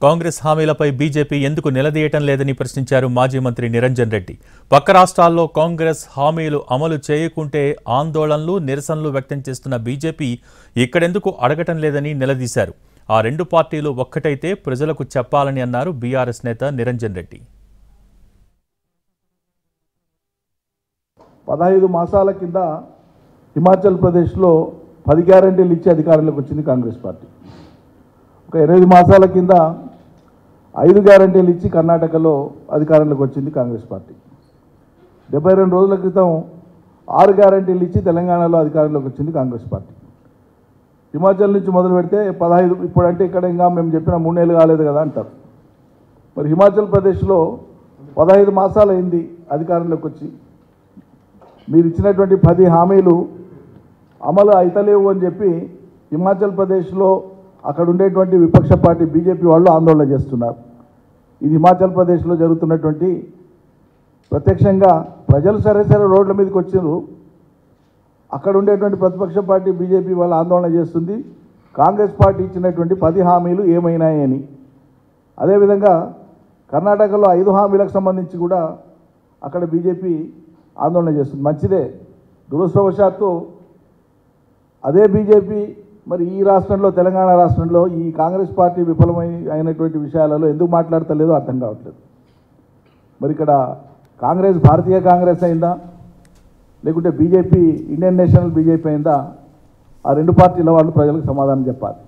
Congress హామీలపై BJP ఎందుకు నిలదీయటం లేదని ప్రశ్నించారు మాజీ మంత్రి నిరంజన్ రెడ్డి. పక్క రాష్ట్రాల్లో కాంగ్రెస్ హామీలు అమలు చేయకుంటే ఆందోళనలు, నిరసనలు వ్యక్తం చేస్తున్న బీజేపీ ఇక్కడెందుకు అడగటం లేదని నిలదీశారు. ఆ రెండు పార్టీలు ఒక్కటైతే ప్రజలకు చెప్పాలని అన్నారు బీఆర్ఎస్ నేత నిరంజన్ రెడ్డి. 15 మాసాల కింద హిమాచల్ ప్రదేశ్లో 10 గ్యారెంటీలు ఇచ్చి అధికారంలోకి వచ్చింది కాంగ్రెస్ పార్టీ. ఒక 8 మాసాల కింద 5 గ్యారెంటీలు ఇచ్చి కర్ణాటకలో అధికారంలోకి వచ్చింది కాంగ్రెస్ పార్టీ. 72 రోజుల క్రితం 6 గ్యారెంటీలు ఇచ్చి తెలంగాణలో అధికారంలోకి వచ్చింది కాంగ్రెస్ పార్టీ. హిమాచల్ నుంచి మొదలు పెడితే 15, ఇప్పుడంటే ఇక్కడ ఇంకా మేము చెప్పిన 3 నెలలు కాలేదు కదా అంటారు. మరి హిమాచల్ ప్రదేశ్లో 15 మాసాలు అయింది అధికారంలోకి వచ్చి. మీరు ఇచ్చినటువంటి 10 హామీలు అమలు అయితలేవు అని చెప్పి హిమాచల్ ప్రదేశ్లో అక్కడ ఉండేటువంటి విపక్ష పార్టీ బీజేపీ వాళ్ళు ఆందోళన చేస్తున్నారు. ఇది హిమాచల్ ప్రదేశ్లో జరుగుతున్నటువంటి ప్రత్యక్షంగా ప్రజలు సరే రోడ్ల మీదకి వచ్చారు. అక్కడ ఉండేటువంటి ప్రతిపక్ష పార్టీ బీజేపీ వాళ్ళు ఆందోళన చేస్తుంది, కాంగ్రెస్ పార్టీ ఇచ్చినటువంటి 10 హామీలు ఏమైనాయని. అదేవిధంగా కర్ణాటకలో 5 హామీలకు సంబంధించి కూడా అక్కడ బీజేపీ ఆందోళన చేస్తుంది. మంచిదే. దురదృష్టవశాత్తు అదే బీజేపీ మరి ఈ రాష్ట్రంలో, తెలంగాణ రాష్ట్రంలో ఈ కాంగ్రెస్ పార్టీ అయినటువంటి విషయాలలో ఎందుకు మాట్లాడతలేదో అర్థం కావట్లేదు. మరి ఇక్కడ కాంగ్రెస్ భారతీయ కాంగ్రెస్ అయిందా, లేకుంటే బీజేపీ ఇండియన్ నేషనల్ బీజేపీ అయిందా? ఆ రెండు పార్టీల వాళ్ళు ప్రజలకు సమాధానం చెప్పాలి.